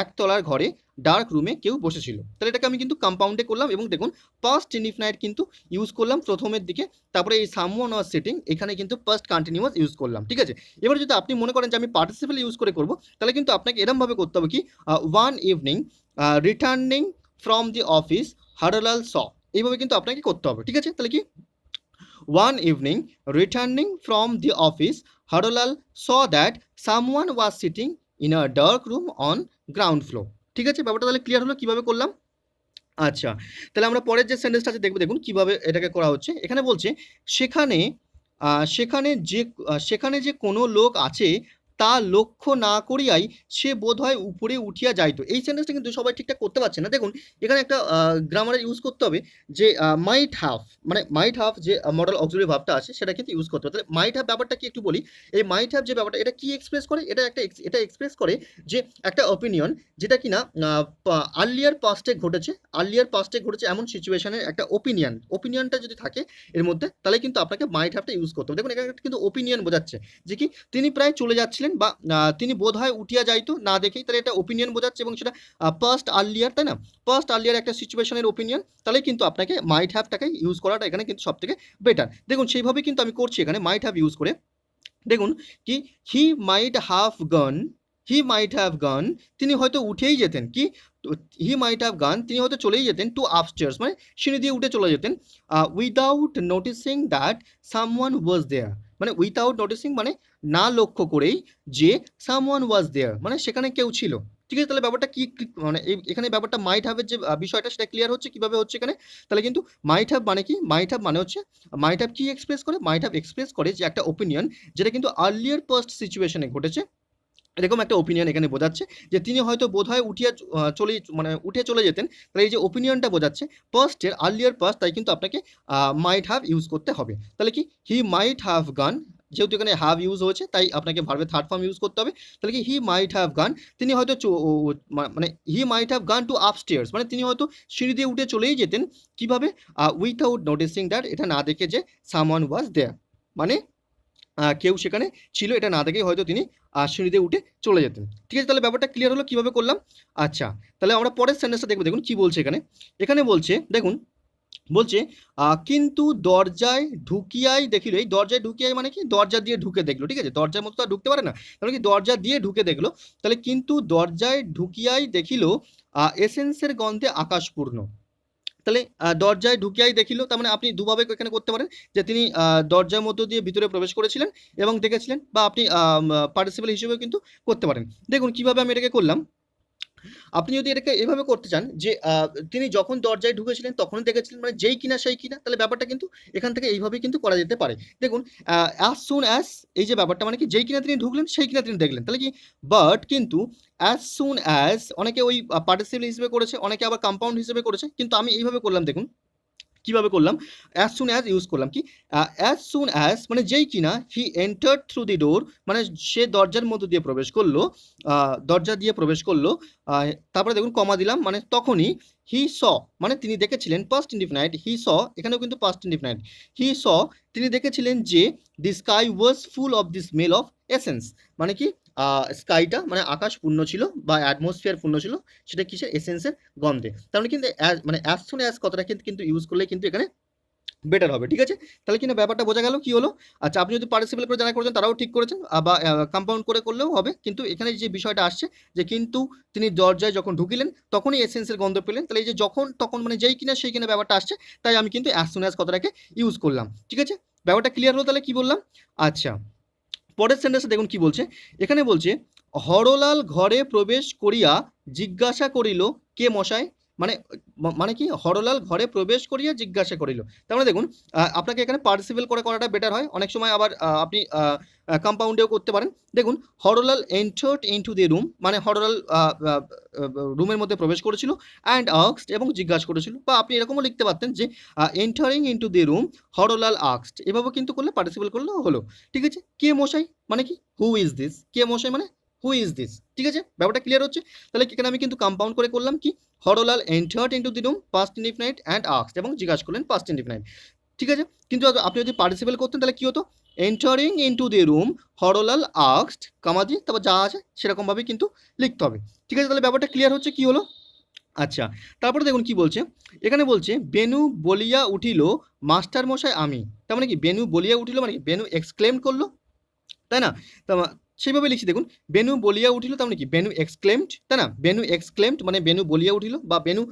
একতলার ঘরে ডার্ক রুমে কেউ বসেছিল। তাহলে এটাকে আমি কিন্তু কম্পাউন্ডে করলাম এবং দেখুন পাস্ট ইনডিফিনাইট কিন্তু ইউজ করলাম প্রথমের দিকে, তারপরে এই সামওয়ান ওয়াজ সিটিং এখানে কিন্তু পাস্ট কন্টিনিউয়াস ইউজ করলাম, ঠিক আছে। এবার যদি আপনি মনে করেন যে আমি পার্টিসিপেল ইউজ করে করব, তাহলে কিন্তু আপনাকে এরমভাবে করতে হবে কি, one evening returning from the office Harlal saw, এইভাবে কিন্তু আপনাকে করতে হবে, ঠিক আছে। তাহলে কি, one evening returning from the office Harlal saw that someone was sitting in a dark room on ground floor, ঠিক আছে। ব্যাপারটা তাহলে ক্লিয়ার হলো কীভাবে করলাম। আচ্ছা, তাহলে আমরা পরের যে সেন্টেন্সটা আছে দেখবো, দেখুন কীভাবে এটাকে করা হচ্ছে। এখানে বলছে সেখানে সেখানে যে কোনো লোক আছে তা লক্ষ্য না করিয়াই সে বোধহয় উপরে উঠিয়া যাইতো। এই সেন্টেন্সটা কিন্তু সবাই ঠিকঠাক করতে পারছে না। দেখুন এখানে একটা গ্রামারের ইউজ করতে হবে যে মাইট হ্যাভ, মানে মাইট হ্যাভ যে মডেল অক্সিলারি ভার্বটা আছে সেটা কিন্তু ইউজ করতে হবে। তাহলে মাইট হ্যাভ ব্যাপারটা কি একটু বলি। এই মাইট হ্যাভ যে ব্যাপারটা, এটা কি এক্সপ্রেস করে, এটা এক্সপ্রেস করে যে একটা অপিনিয়ন যেটা কিনা আর্লিয়ার পাস্টে ঘটেছে এমন সিচুয়েশনের একটা ওপিনিয়নটা যদি থাকে এর মধ্যে, তাহলে কিন্তু আপনাকে মাইট হ্যাভটা ইউজ করতে হবে। দেখুন এখানে কিন্তু ওপিনিয়ন বোঝাচ্ছে যে কি তিনি প্রায় চলে যাচ্ছিলেন বা তিনি বোধহয় উঠিয়া যাইতো না দেখেই, তাহলে এটা ওপিনিয়ন বোঝাচ্ছে এবং সেটা পাস্ট আর্লিয়ার, তাই না, পাস্ট আর্লিয়ার একটা সিচুয়েশনের ওপিনিয়ন, তাহলে কিন্তু আপনাকে মাইট হ্যাভটাকে ইউজ করাটা এখানে কিন্তু সব থেকে বেটার। দেখুন সেইভাবে কিন্তু আমি করছি এখানে মাইট হ্যাভ ইউজ করে। দেখুন কি, হি মাইট হ্যাভ গান, তিনি হয়তো উঠেই যেতেন, কি হি মাইট হ্যাভ গান, তিনি হয়তো চলেই যেতেন টু আপস্টেয়ার্স, মানে সিঁড়ি দিয়ে উঠে চলে যেতেন, উইদাউট নোটিসিং দ্যাট সামওয়ান ওয়াজ দেয়ার, মানে উইদাউট নোটিসিং মানে না লক্ষ্য করেই যে সামওয়ান ওয়াজ দেয়ার মানে সেখানে কেউ ছিল, ঠিক আছে। তাহলে ব্যাপারটা কি, মানে এখানে ব্যাপারটা মাইট হ্যাভের যে বিষয়টা সেটা ক্লিয়ার হচ্ছে কিভাবে হচ্ছে এখানে। তাহলে কিন্তু মাইট হ্যাভ মানে কি, মাইট হ্যাভ মানে হচ্ছে, মাইট হ্যাভ কি এক্সপ্রেস করে, মাইট হ্যাভ এক্সপ্রেস করে যে একটা ওপিনিয়ন যেটা কিন্তু আর্লিয়ার পাস্ট সিচুয়েশনে ঘটেছে, এরকম একটা ওপিনিয়ন এখানে বোঝাচ্ছে যে তিনি হয়তো বোধহয় উঠে চলে যেতেন। তাহলে এই যে ওপিনিয়নটা বোঝাচ্ছে পাস্টের, আর্লিয়ার পাস্ট, তাই কিন্তু আপনাকে মাইট হ্যাভ ইউজ করতে হবে। তাহলে কি, হি মাইট হ্যাভ গান, যেহেতু এখানে হ্যাভ ইউজ হয়েছে তাই আপনাকে ভার্বের থার্ড ফর্ম ইউজ করতে হবে। তাহলে কি, হি মাইট হ্যাভ গান, তিনি হয়তো মানে he might have gone to upstairs, মানে তিনি হয়তো সিঁড়ি দিয়ে উঠে চলেই যেতেন, কিভাবে, উইথাউট নোটিসিং দ্যাট, এটা না দেখে যে সামওয়ান ওয়াজ দেয়ার, মানে কেউ সেখানে ছিল এটা না দেখেই হয়তো তিনি সিঁড়িতে উঠে চলে যেতেন, ঠিক আছে। তাহলে ব্যাপারটা ক্লিয়ার হলো কীভাবে করলাম। আচ্ছা, তাহলে আমরা পরের সেন্টেন্সটা দেখবো, দেখুন কী বলছে এখানে। এখানে বলছে, দেখুন বলছে কিন্তু দরজায় ঢুকিয়াই দেখিল, এই দরজায় ঢুকিয়াই মানে কি, দরজা দিয়ে ঢুকে দেখলো, ঠিক আছে, দরজার মতো তো আর ঢুকতে পারে না, তাহলে কি দরজা দিয়ে ঢুকে দেখলো। তাহলে কিন্তু দরজায় ঢুকিয়াই দেখিল এসেন্সের গন্ধে আকাশপূর্ণ, তাহলে দরজায় ঢুকিয়াই দেখিল, তার মানে আপনি দুভাবে এখানে করতে পারেন যে তিনি দরজার মধ্য দিয়ে ভিতরে প্রবেশ করেছিলেন এবং দেখেছিলেন, বা আপনি পার্টিসিপেল হিসেবেও কিন্তু করতে পারেন। দেখুন কিভাবে আমি এটাকে করলাম। আপনি যদি এটাকে এভাবে করতে চান যে তিনি যখন দরজায় ঢুকেছিলেন তখনই দেখেছিলেন, মানে যেই কিনা সেই কিনা, তাহলে ব্যাপারটা কিন্তু এখান থেকে এইভাবেই কিন্তু করা যেতে পারে। দেখুন অ্যাজ সুন অ্যাজ, এই যে ব্যাপারটা মানে কি, যেই কিনা তিনি ঢুকলেন সেই কিনা তিনি দেখলেন, তাহলে কি, বাট কিন্তু অ্যাজ সুন অ্যাজ, অনেকে ওই পার্টিসিপেল হিসেবে করেছে, অনেকে আবার কম্পাউন্ড হিসেবে করেছে, কিন্তু আমি এইভাবে করলাম। দেখুন কিভাবে করলাম, অ্যাজ সুন অ্যাজ ইউজ করলাম, কি অ্যাজ সুন অ্যাজ মানে যেই কিনা হি এন্টার্ড থ্রু দি ডোর, মানে সে দরজার মধ্য দিয়ে প্রবেশ করলো, দরজা দিয়ে প্রবেশ করলো, তারপরে দেখুন কমা দিলাম, মানে তখনই হি স, মানে তিনি দেখেছিলেন, পাস্ট ইনডিফিনাইট, হি স, এখানেও কিন্তু পাস্ট ইনডিফিনাইট, হি স, তিনি দেখেছিলেন যে the sky was full of the smell of essence, মানে কি স্কাইটা মানে আকাশ পূর্ণ ছিল বা অ্যাটমসফিয়ার পূর্ণ ছিল, সেটা কিসের, এসেন্সের গন্ধে। তার মানে কিন্তু অ্যাজ সুন অ্যাজ কথাটা কিন্তু ইউজ করলে কিন্তু এখানে বেটার হবে, ঠিক আছে। তাহলে কিনা ব্যাপারটা বোঝা গেল কি হলো। আচ্ছা, আপনি যদি পার্টিসিপেল করে যারা করেছেন তারাও ঠিক করেছেন, বা কম্পাউন্ড করে করলেও হবে, কিন্তু এখানে যে বিষয়টা আসছে যে কিন্তু তিনি দরজায় যখন ঢুকিলেন তখনই এসেন্সের গন্ধ পেলেন, তাহলে এই যে যখন তখন মানে যেই কিনা সেই কিনা ব্যাপারটা আসছে, তাই আমি কিন্তু অ্যাজ সুন অ্যাজ কথাটাকে ইউজ করলাম, ঠিক আছে। ব্যাপারটা ক্লিয়ার হলো তাহলে কি বললাম। আচ্ছা, পরের সেন্টেন্সে দেখুন কি বলছে। এখানে বলছে হরলাল ঘরে প্রবেশ করিয়া জিজ্ঞাসা করিল, কে মশাই, মানে মানে কি, হরলাল ঘরে প্রবেশ করিয়া জিজ্ঞাসা করিল, তার মানে দেখুন আপনাকে এখানে পার্টিসিপেল করে করাটা বেটার হয়, অনেক সময় আবার আপনি কম্পাউন্ডেও করতে পারেন। দেখুন Harlal entered into the room, মানে হরলাল রুমের মধ্যে প্রবেশ করেছিল, অ্যান্ড আস্কড, এবং জিজ্ঞাসা করেছিল, বা আপনি এরকমও লিখতে পারতেন যে entering into the room Harlal asked, এভাবে কিন্তু করলে পার্টিসিপেল করলেও হলো, ঠিক আছে। কে মশাই মানে কি, হু ইজ দিস, কে মশাই মানে হু ইজ দিস, ঠিক আছে, ব্যাপারটা ক্লিয়ার হচ্ছে। তাহলে এখানে আমি কিন্তু কম্পাউন্ড করে করলাম কি, Harlal entered into the room past indefinite and asked, এবং জিজ্ঞাসা করলেন পাস্ট ইনডিফিনাইট, ঠিক আছে। কিন্তু আপনি যদি পার্টিসিপেল করতেন তাহলে কি হতো, entering into the room Harlal asked comma দিয়ে তারপর যা আছে সেরকমভাবেই কিন্তু লিখতে হবে, ঠিক আছে। তাহলে ব্যাপারটা ক্লিয়ার হচ্ছে কি হলো। আচ্ছা, তারপরে দেখুন কি বলছে, এখানে বলছে বেনু বলিয়া উঠিল মাস্টার মশাই আমি, তার মানে কি বেনু বলিয়া উঠিল মানে কি বেনু এক্সক্লেম করলো, তাই না। তা সেইভাবে লিখছি দেখুন, বেনু বলিয়া উঠিল তার মানে কি বেনু এক্সক্লেমড, তাই না, বেনু এক্সক্লেমড মানে বেনু বলিয়া উঠিল বা বেনু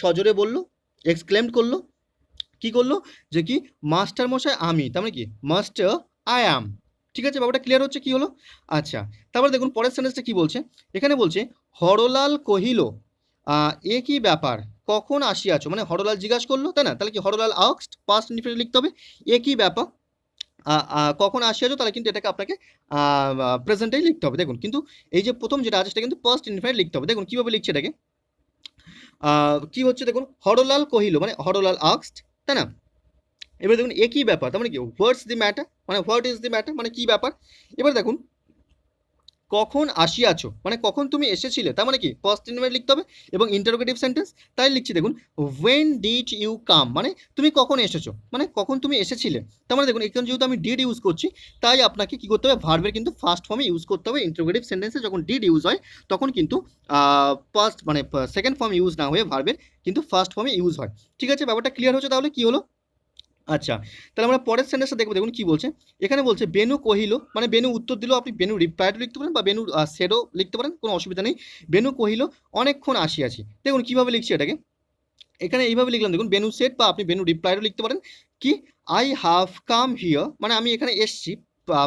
সজোরে বললো, এক্সক্লেমড করলো, কি করলো, যে কি মাস্টার মশাই আমি, তার মানে কি মাস্টার আই অ্যাম, ঠিক আছে, ব্যাপারটা ক্লিয়ার হচ্ছে কি হলো। আচ্ছা, তারপরে দেখুন পরের সেন্টেন্সটা কি বলছে, এখানে বলছে হরলাল কহিল এ কি ব্যাপার কখন আসিয়াছো, মানে হরলাল জিজ্ঞাসা করলো, তাই না, তাহলে কি হরলাল আস্কড পাস্ট ইনডিফিনিট লিখতে হবে, এ কি ব্যাপার কখন আসিয়াছো, তাহলে কিন্তু এটাকে আপনাকে প্রেজেন্টেই লিখতে হবে। দেখুন কিন্তু এই যে প্রথম যেটা আছে সেটা কিন্তু পাস্ট ইনডিফিনিট লিখতে হবে। দেখুন কিভাবে লিখছে এটাকে, কি হচ্ছে দেখুন, হরলাল কহিল মানে হরলাল আস্কড, তাই না। এবার দেখুন এ কি ব্যাপার, তার মানে কি হোয়াটস দি ম্যাটার, মানে হোয়াট ইজ দি ম্যাটার মানে কি ব্যাপার। এবার দেখুন কখন আসিয়াছো মানে কখন তুমি এসেছিলে, তার মানে কি ফার্স্ট ইনডিফিনিট লিখতে হবে এবং ইন্টারোগেটিভ সেন্টেন্স, তাই লিখছি দেখুন when did you come মানে তুমি কখন এসেছো মানে কখন তুমি এসেছিলে, তার মানে দেখুন এখানে যেহেতু আমি ডিড ইউজ করছি তাই আপনাকে কি করতে হবে ভার্বের কিন্তু ফার্স্ট ফর্মে ইউজ করতে হবে। ইন্টারোগেটিভ সেন্টেন্সে যখন ডিড ইউজ হয় তখন কিন্তু ফার্স্ট মানে সেকেন্ড ফর্ম ইউজ না হয়ে ভার্বের কিন্তু ফার্স্ট ফর্মে ইউজ হয়, ঠিক আছে। ব্যাপারটা ক্লিয়ার হচ্ছে তাহলে কি হলো। আচ্ছা, তাহলে আমরা পরের সেন্টেন্সটা দেখবো, দেখুন কি বলছে, এখানে বলছে বেনু কহিল মানে বেনু উত্তর দিল, আপনি বেনু রিপ্লাইড লিখতে পারেন বা বেনু সেডও লিখতে পারেন, কোনো অসুবিধা নেই। বেনু কহিল অনেকক্ষণ আসিয়াছি, দেখুন কিভাবে লিখছি এটাকে, এখানে এইভাবে লিখলাম দেখুন বেনু সেট বা আপনি বেনু রিপ্লাইডও লিখতে পারেন, কি আই হ্যাভ কাম হিয়ার মানে আমি এখানে এসছি,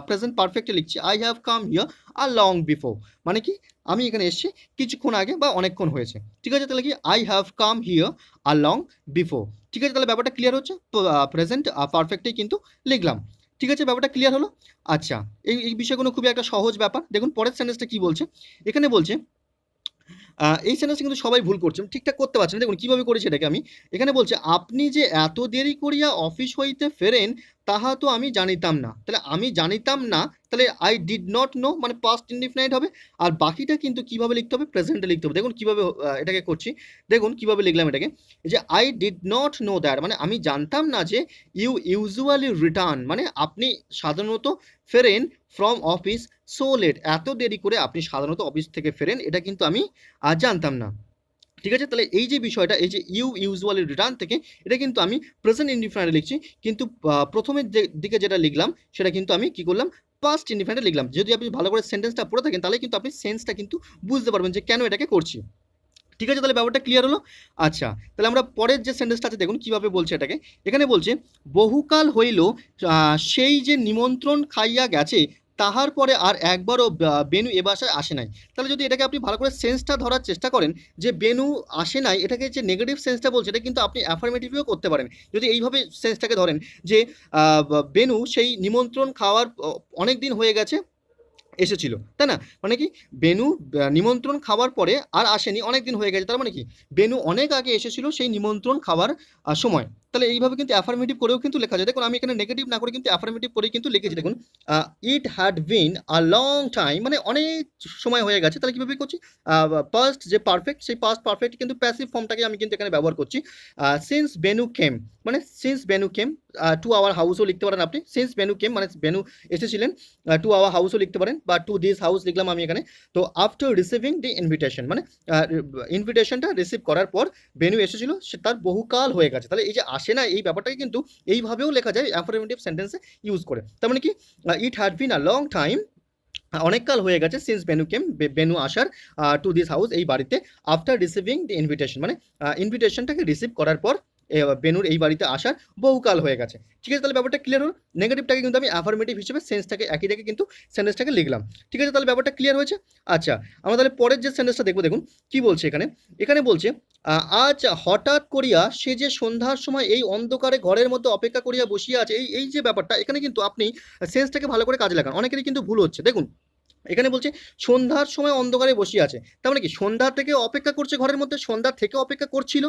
প্রেজেন্ট পারফেক্টে লিখছি I have come here ere long before মানে কি আমি এখানে এসছি কিছুক্ষণ আগে বা অনেকক্ষণ হয়েছে, ঠিক আছে। তাহলে কি I have come here ere long before, ঠিক আছে। তাহলে ব্যাপারটা ক্লিয়ার হচ্ছে, প্রেজেন্ট পারফেক্টেই কিন্তু লিখলাম, ঠিক আছে, ব্যাপারটা ক্লিয়ার হলো। আচ্ছা, এই বিষয়গুলো খুবই একটা সহজ ব্যাপার। দেখুন পরের সেন্টেন্সটা কি বলছে, এখানে বলছে এই সেন্টেন্সটা কিন্তু সবাই ভুল করছেন, ঠিকঠাক করতে পারছেন। দেখুন কিভাবে করেছি এটাকে আমি, এখানে বলছে আপনি যে এত দেরি করিয়া অফিস হইতে ফেরেন তাহা তো আমি জানিতাম না, তাহলে আমি জানিতাম না, তাহলে আই ডিড নট নো মানে পাস্ট ইনডিফিনাইট হবে, আর বাকিটা কিন্তু কিভাবে লিখতে হবে প্রেজেন্টে লিখতে হবে। দেখুন কিভাবে এটাকে করছি, দেখুন কিভাবে লিখলাম এটাকে, এই যে I did not know that মানে আমি জানতাম না যে ইউ ইউজুয়ালি রিটার্ন মানে আপনি সাধারণত ফেরেন ফ্রম অফিস সো লেট এত দেরি করে আপনি সাধারণত অফিস থেকে ফেরেন, এটা কিন্তু আমি জানতাম না, ঠিক আছে। তাহলে এই যে বিষয়টা এই যে ইউ ইউজুয়ালি রিটার্ন থেকে এটা কিন্তু আমি প্রেজেন্ট ইনডিফিনাইটে লিখছি, কিন্তু প্রথমের দিকে যেটা লিখলাম সেটা কিন্তু আমি কি করলাম পাস্ট ইনডিফিনাইটে লিখলাম। যদি আপনি ভালো করে সেন্টেন্সটা পড়ে থাকেন তাহলে কিন্তু আপনি সেন্সটা কিন্তু বুঝতে পারবেন যে কেন এটাকে করছি, ঠিক আছে। তাহলে ব্যাপারটা ক্লিয়ার হলো। আচ্ছা, তাহলে আমরা পরের যে সেন্টেন্সটা আছে দেখুন কিভাবে বলছে এটাকে, এখানে বলছে বহুকাল হইল সেই যে নিমন্ত্রণ খাইয়া গেছে তাহার পরে আর একবারও বেনু এ বাসায় আসে নাই। তাহলে যদি এটাকে আপনি ভালো করে সেন্সটা ধরার চেষ্টা করেন যে বেনু আসে নাই, এটাকে যে নেগেটিভ সেন্সটা বলছে এটা কিন্তু আপনি অ্যাফার্মেটিভও করতে পারেন যদি এইভাবে সেন্সটাকে ধরেন যে বেনু সেই নিমন্ত্রণ খাওয়ার অনেক দিন হয়ে গেছে এসেছিল, তাই না, মানে কি বেনু নিমন্ত্রণ খাওয়ার পরে আর আসেনি অনেক দিন হয়ে গেছে, তার মানে কি বেনু অনেক আগে এসেছিল সেই নিমন্ত্রণ খাওয়ার সময়। তাহলে এইভাবে কিন্তু অ্যাফার্মেটিভ করেও কিন্তু লেখা যায়। দেখুন আমি এখানে নেগেটিভ না করে কিন্তু অ্যাফার্মেটিভ করেই কিন্তু লিখেছি। দেখুন ইট had been a long time মানে অনেক সময় হয়ে গেছে, তাহলে কীভাবে করছি পাস্ট যে পারফেক্ট সেই পাস্ট পারফেক্ট কিন্তু প্যাসিভ ফর্মটাকে আমি কিন্তু এখানে ব্যবহার করছি। সিন্স বেনু কেম মানে since Benu came to our হাউসও লিখতে পারেন আপনি, সিন্স বেনু কেম মানে বেনু এসেছিলেন টু আওয়ার হাউসও লিখতে পারেন বা টু দিস হাউস লিখলাম আমি এখানে। তো আফটার রিসিভিং দি ইনভিটেশন মানে ইনভিটেশনটা রিসিভ করার পর বেনু এসেছিল সে তার বহুকাল হয়ে গেছে, তাহলে এই যে আসে না এই ব্যাপারটাকে কিন্তু এইভাবেও লেখা যায় অ্যাফার্মেটিভ সেন্টেন্সে ইউজ করে। তার মানে কি it had been a long time অনেককাল হয়ে গেছে সিন্স বেনু কেম বেনু আসার টু দিস হাউস এই বাড়িতে আফটার রিসিভিং দি ইনভিটেশন মানে ইনভিটেশনটাকে রিসিভ করার পর বেনুর এই বাড়িতে আসার বহুকাল হয়ে গেছে, ঠিক আছে। তাহলে ব্যাপারটা ক্লিয়ার হল, নেগেটিভটাকে কিন্তু আমি অ্যাফার্মেটিভ হিসেবে সেন্সটাকে একই রেখে কিন্তু সেন্টেন্সটাকে লিখলাম, ঠিক আছে। তাহলে ব্যাপারটা ক্লিয়ার হয়েছে। আচ্ছা, আমরা তাহলে পরের যে সেন্টেন্সটা দেখবো, দেখুন কি বলছে এখানে, এখানে বলছে আজ হঠাৎ করিয়া সে যে সন্ধ্যার সময় এই অন্ধকারে ঘরের মধ্যে অপেক্ষা করিয়া বসিয়া আছে, এই যে ব্যাপারটা এখানে কিন্তু আপনি সেন্সটাকে ভালো করে কাজে লাগান, অনেকেরই কিন্তু ভুল হচ্ছে। দেখুন এখানে বলছে সন্ধ্যার সময় অন্ধকারে বসিয়ে আছে, তার মানে কি সন্ধ্যা থেকে অপেক্ষা করছে ঘরের মধ্যে, সন্ধ্যা থেকে অপেক্ষা করছিল,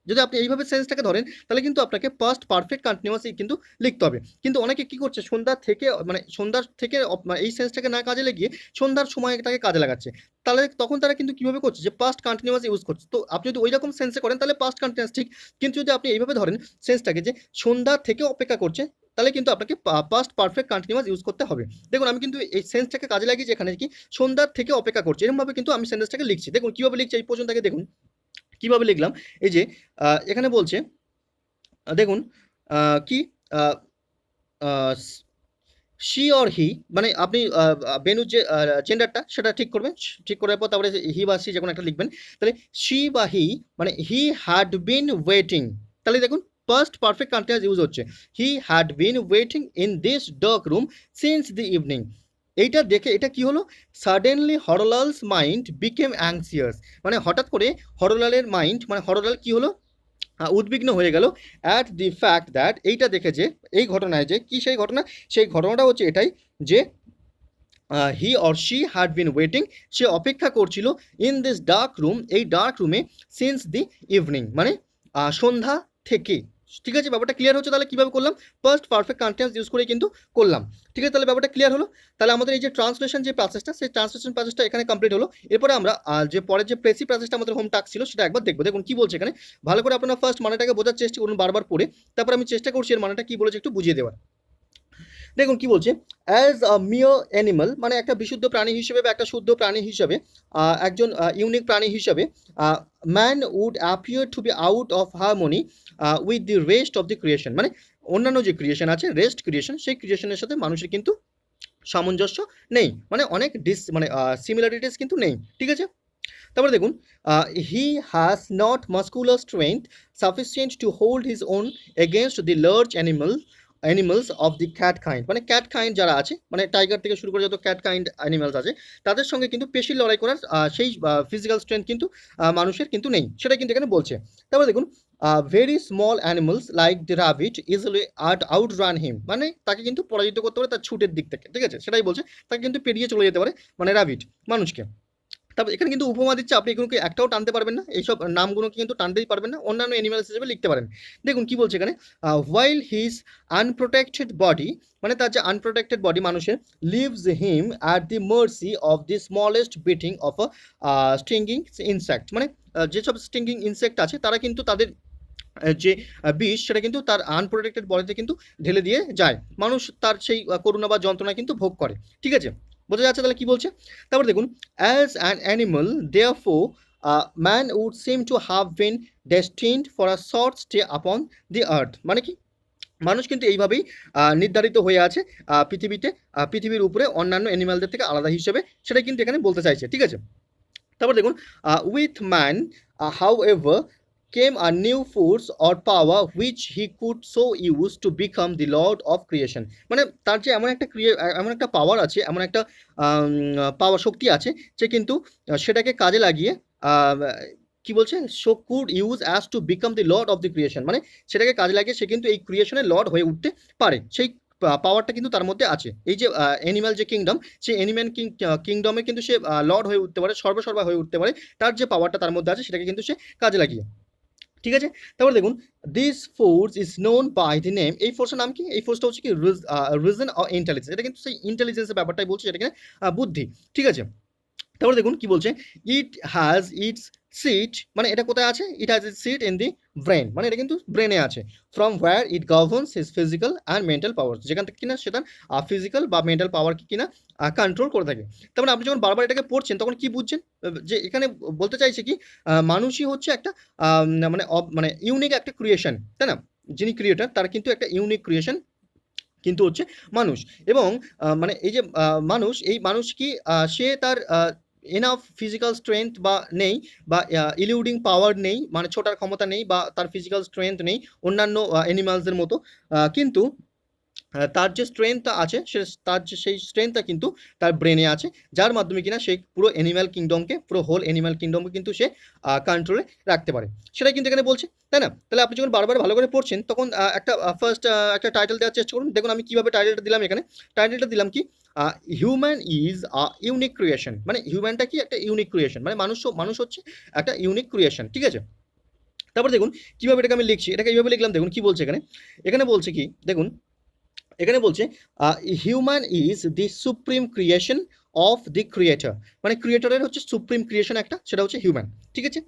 যদি আপনি এইভাবে সেন্সটাকে ধরেন তাহলে কিন্তু আপনাকে পাস্ট পারফেক্ট কন্টিনিউয়াসই কিন্তু লিখতে হবে। কিন্তু অনেকে কি করছে সন্ধ্যা থেকে মানে সন্ধ্যার থেকে এই সেন্সটাকে না কাজে লাগিয়ে সন্ধ্যার সময়টাকে কাজে লাগাচ্ছে। তাহলে তখন তারা কিন্তু কিভাবে করছে যে পাস্ট কন্টিনিউয়াস ইউজ করছে। তো আপনি যদি ওইরকম সেন্সে করেন তাহলে পাস্ট কন্টিনিউয়াস ঠিক। কিন্তু যদি আপনি এইভাবে ধরেন সেন্সটাকে যে সন্ধ্যা থেকে অপেক্ষা করছে তাহলে কিন্তু আপনাকে পাস্ট পারফেক্ট কন্টিনিউয়াস ইউজ করতে হবে। দেখুন আমি কিন্তু এই সেন্সটাকে কাজে লাগিয়েছি এখানে কি সন্ধ্যার থেকে অপেক্ষা করছে এরকমভাবে কিন্তু আমি সেন্টেন্সটাকে লিখছি। দেখুন কিভাবে লিখছি এই পর্যন্ত আগে দেখুন কিভাবে লিখলাম। এই যে এখানে বলছে দেখুন কি শি অর হি মানে আপনি বেনুর যে জেন্ডারটা সেটা ঠিক করবেন। ঠিক করার পর তারপরে হি বা সি যে কোনো একটা লিখবেন। তাহলে শি বা হি মানে হি হ্যাড বিন ওয়েটিং, তাহলে দেখুন ফার্স্ট পারফেক্ট কন্টিনিউয়াস ইউজ হচ্ছে। He had been waiting in this dark room since the evening. এইটা দেখে এটা কি হলো, সাডেনলি হরলালস মাইন্ড বিকেম অ্যাংসিয়াস, মানে হঠাৎ করে হরলালের মাইন্ড মানে হরলাল কি হলো উদ্বিগ্ন হয়ে গেল অ্যাট দি ফ্যাক্ট দ্যাট, এইটা দেখে যে এই ঘটনায় যে কি সেই ঘটনা, সেই ঘটনাটা হচ্ছে এটাই যে he or she had been waiting, সে অপেক্ষা করছিল ইন দিস ডার্ক রুম, এই ডার্ক রুমে সিন্স দি ইভিনিং মানে সন্ধ্যা থেকে। ঠিক আছে, ব্যাপারটা ক্লিয়ার হচ্ছে। তাহলে কীভাবে করলাম, ফার্স্ট পারফেক্ট কন্টিনিউয়াস ইউজ করে কিন্তু করলাম। ঠিক আছে, তাহলে ব্যাপারটা ক্লিয়ার হলো। তাহলে আমাদের এই যে ট্রান্সলেশন যে প্রসেসটা, সেই ট্রান্সলেশন প্রসেসটা এখানে কমপ্লিট হলো। এরপরে আমরা যে পরের যে প্রেসি প্রসেসটা আমাদের হোম টাস্ক ছিল সেটা একবার দেখবো। দেখুন কি বলছে এখানে, ভালো করে আপনারা ফার্স্ট মানেটাকে বোঝার চেষ্টা করুন বারবার পড়ে, তারপর আমি চেষ্টা করছি এর মানেটা কি বলেছে একটু বুঝিয়ে দেওয়ার। দেখুন কি বলছে, অ্যাজ আ মিওর অ্যানিমাল মানে একটা বিশুদ্ধ প্রাণী হিসেবে বা একটা শুদ্ধ প্রাণী হিসেবে, একজন ইউনিক প্রাণী হিসেবে, man would appear to be out of harmony with the rest of the creation, মানে অন্যান্য যে ক্রিয়েশন আছে রেস্ট ক্রিয়েশন, সেই ক্রিয়েশনের সাথে মানুষের কিন্তু সামঞ্জস্য নেই, মানে অনেক মানে সিমিলারিটিস কিন্তু নেই। ঠিক আছে, তারপরে দেখুন হি has not muscular strength sufficient to hold his own against the large animals of the cat kind, মানে ক্যাট কাইন্ড যারা আছে মানে টাইগার থেকে শুরু করে যত ক্যাট কাইন্ড অ্যানিমালস আছে তাদের সঙ্গে কিন্তু পেশির লড়াই করার সেই ফিজিক্যাল স্ট্রেংথ কিন্তু মানুষের কিন্তু নেই, সেটা কিন্তু এখানে বলছে। তারপরে দেখুন very small animals like the rabbit easily outrun him, মানে তাকে কিন্তু পরাজিত করতে পারে তার ছুটের দিক থেকে। ঠিক আছে, সেটাই বলছে, তাকে কিন্তু পেরিয়ে চলে যেতে পারে মানে র্যাবিট মানুষকে। তারপর এখানে কিন্তু উপমা দিচ্ছে, আপনি এগুলোকে একটাও টানতে পারবেন না, এইসব নামগুলোকে কিন্তু টানতেই পারবেন না, অন্যান্য অ্যানিমালস হিসেবে লিখতে পারেন। দেখুন কি বলছে এখানে, হোয়াইল হিজ আনপ্রোটেক্টেড বডি, মানে তার যে আনপ্রোটেক্টেড বডি মানুষের, leaves him at the mercy of the smallest biting of a stinging insect, মানে যেসব স্টিঙ্গিং ইনসেক্ট আছে তারা কিন্তু তাদের যে বিষ সেটা কিন্তু তার আনপ্রোটেক্টেড বডিতে কিন্তু ঢেলে দিয়ে যায়, মানুষ তার সেই করুণা বা যন্ত্রণা কিন্তু ভোগ করে। ঠিক আছে, বোঝা যাচ্ছে তাহলে কি বলছে। তারপর দেখুন, as an animal therefore man would seem to have been destined for a short stay upon the আর্থ, মানে কি মানুষ কিন্তু এইভাবেই নির্ধারিত হয়ে আছে পৃথিবীর উপরে অন্যান্য অ্যানিমালদের থেকে আলাদা হিসেবে, সেটা কিন্তু এখানে বলতে চাইছে। ঠিক আছে, তারপর দেখুন with man how ever came a new force or power which he could so use to become the lord of creation, মানে তার যে এমন একটা পাওয়ার আছে, এমন একটা পাওয়ার শক্তি আছে যে কিন্তু সেটাকে কাজে লাগিয়ে কি বলছে, so could use as to become the Lord of the creation, মানে সেটাকে কাজে লাগিয়ে সে কিন্তু এই ক্রিয়েশনের লর্ড হয়ে উঠতে পারে, সেই পাওয়ারটা কিন্তু তার মধ্যে আছে। এই যে অ্যানিম্যাল যে কিংডম, সেই অ্যানিম্যাল কিংডমে কিন্তু সে লর্ড হয়ে উঠতে পারে, সর্বসর্বা হয়ে উঠতে পারে, তার যে পাওয়ারটা তার মধ্যে আছে সেটাকে কিন্তু সে কাজে লাগিয়ে। ঠিক আছে, তারপর দেখুন this force is known by the name, এই ফোর্সের নাম কি, এই ফোর্সটা হচ্ছে কি রিজন অর ইন্টেলিজেন্স, এটা কিন্তু সেই ইন্টেলিজেন্সের ব্যাপারটাই বলছে, যেটা কিনা বুদ্ধি। ঠিক আছে, তারপরে দেখুন কি বলছে, ইট হ্যাজ ইটস সিট, মানে এটা কোথায় আছে, it has its seat in the brain, মানে এটা কিন্তু ব্রেনে আছে, from where it governs his physical and mental power, যেখান থেকে কিনা সেটা ফিজিক্যাল বা মেন্টাল পাওয়ারকে কিনা কন্ট্রোল করে থাকে। তারপরে আপনি যখন বারবার এটাকে পড়ছেন তখন কি বুঝছেন, যে এখানে বলতে চাইছে কি মানুষই হচ্ছে একটা মানে ইউনিক একটা ক্রিয়েশন, তাই না, যিনি ক্রিয়েটার তার কিন্তু একটা ইউনিক ক্রিয়েশন কিন্তু হচ্ছে মানুষ। এবং মানে এই যে মানুষ কি সে তার এনাফ ফিজিক্যাল স্ট্রেংথ বা নেই, বা ইলিউডিং পাওয়ার নেই, মানে ছোটার ক্ষমতা নেই, বা তার ফিজিক্যাল স্ট্রেংথ নেই অন্যান্য অ্যানিমালসদের মতো, কিন্তু তার যে স্ট্রেংথটা আছে তার যে সেই স্ট্রেংথটা কিন্তু তার ব্রেনে আছে, যার মাধ্যমে কিনা সে পুরো হোল অ্যানিম্যাল কিংডমকে কিন্তু সে কন্ট্রোলে রাখতে পারে, সেটাই কিন্তু এখানে বলছে, তাই না। তাহলে আপনি যখন বারবার ভালো করে পড়ছেন তখন একটা টাইটেল দেওয়ার চেষ্টা করুন। দেখুন আমি কিভাবে টাইটেলটা দিলাম, এখানে টাইটেলটা দিলাম কি, human is a unique creation, মানে হিউম্যানটা কি একটা ইউনিক ক্রিয়েশন, মানে মানুষ হচ্ছে একটা ইউনিক ক্রিয়েশন। ঠিক আছে, তারপর দেখুন কীভাবে এটাকে আমি লিখছি, এটাকে এইভাবে লিখলাম। দেখুন কী বলছে এখানে, এখানে বলছে কি দেখুন, এখানে বলছে human is the supreme creation of the creator, মানে ক্রিয়েটরের হচ্ছে সুপ্রিম ক্রিয়েশন একটা, সেটা হচ্ছে হিউম্যান, ঠিক আছে।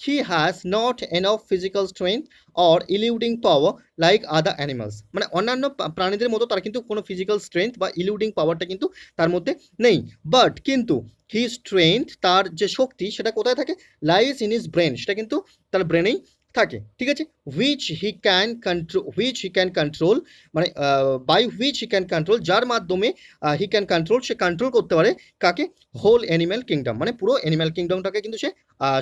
He has not enough physical strength or eluding power like other animals, মানে অন্যান্য প্রাণীদের মতো তার কিন্তু কোনো ফিজিক্যাল স্ট্রেংথ বা ইলিউডিং পাওয়ারটা কিন্তু তার মধ্যে নেই। বাট কিন্তু হি স্ট্রেংথ, তার যে শক্তি সেটা কোথায় থাকে, লাইজ ইন হিজ ব্রেন, সেটা কিন্তু তার ব্রেনেই থাকে, ঠিক আছে। হুইচ হি ক্যান কন্ট্রোল, মানে by which he can control, যার মাধ্যমে হি ক্যান কন্ট্রোল, সে কন্ট্রোল করতে পারে কাকে, হোল অ্যানিম্যাল কিংডম, মানে পুরো অ্যানিম্যাল কিংডমটাকে কিন্তু সে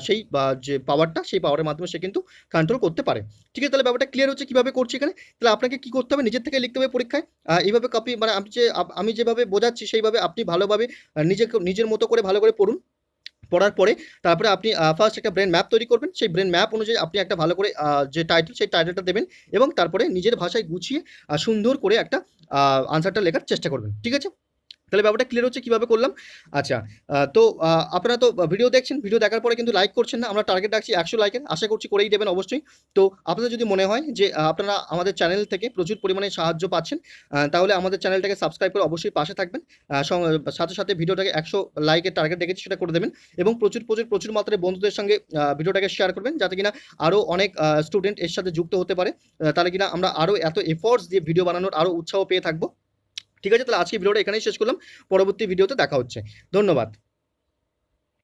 সেই যে পাওয়ারটা, সেই পাওয়ারের মাধ্যমে সে কিন্তু কন্ট্রোল করতে পারে, ঠিক আছে। তাহলে ব্যাপারটা ক্লিয়ার হচ্ছে কীভাবে করছি এখানে। তাহলে আপনাকে কী করতে হবে, নিজের থেকে লিখতে হবে পরীক্ষায়, এইভাবে কপি, মানে আমি যেভাবে বোঝাচ্ছি সেইভাবে আপনি ভালোভাবে নিজের মতো করে ভালো করে পড়ুন। পড়ার পরে তারপরে আপনি ফার্স্ট একটা ব্রেন ম্যাপ তৈরি করবেন, সেই ব্রেন ম্যাপ অনুযায়ী আপনি একটা ভালো করে যে টাইটেল, সেই টাইটেলটা দেবেন এবং তারপরে নিজের ভাষায় গুছিয়ে সুন্দর করে একটা আনসারটা লেখার চেষ্টা করবেন, ঠিক আছে। তাহলে ব্যাপারটা ক্লিয়ার হচ্ছে কীভাবে করলাম। আচ্ছা, তো আপনারা তো ভিডিও দেখছেন, ভিডিও দেখার পরে কিন্তু লাইক করছেন না, আমরা টার্গেট রাখছি 100 লাইকের, আশা করছি করেই দেবেন অবশ্যই। তো আপনাদের যদি মনে হয় যে আপনারা আমাদের চ্যানেল থেকে প্রচুর পরিমাণে সাহায্য পাচ্ছেন, তাহলে আমাদের চ্যানেলটাকে সাবস্ক্রাইব করে অবশ্যই পাশে থাকবেন। সাথে সাথে ভিডিওটাকে 100 লাইকের টার্গেট রেখেছি, সেটা করে দেবেন এবং প্রচুর মাত্রায় বন্ধুদের সঙ্গে ভিডিওটাকে শেয়ার করবেন, যাতে কিনা আরও অনেক স্টুডেন্ট এর সাথে যুক্ত হতে পারে। তাহলে কিনা আমরা আরও এত এফোর্টস দিয়ে ভিডিও বানানোর আরও উৎসাহ পেয়ে থাকবো, ঠিক আছে। তাহলে আজকে ভিডিওটা এখানেই শেষ করলাম, পরবর্তী ভিডিওতে দেখা হচ্ছে, ধন্যবাদ।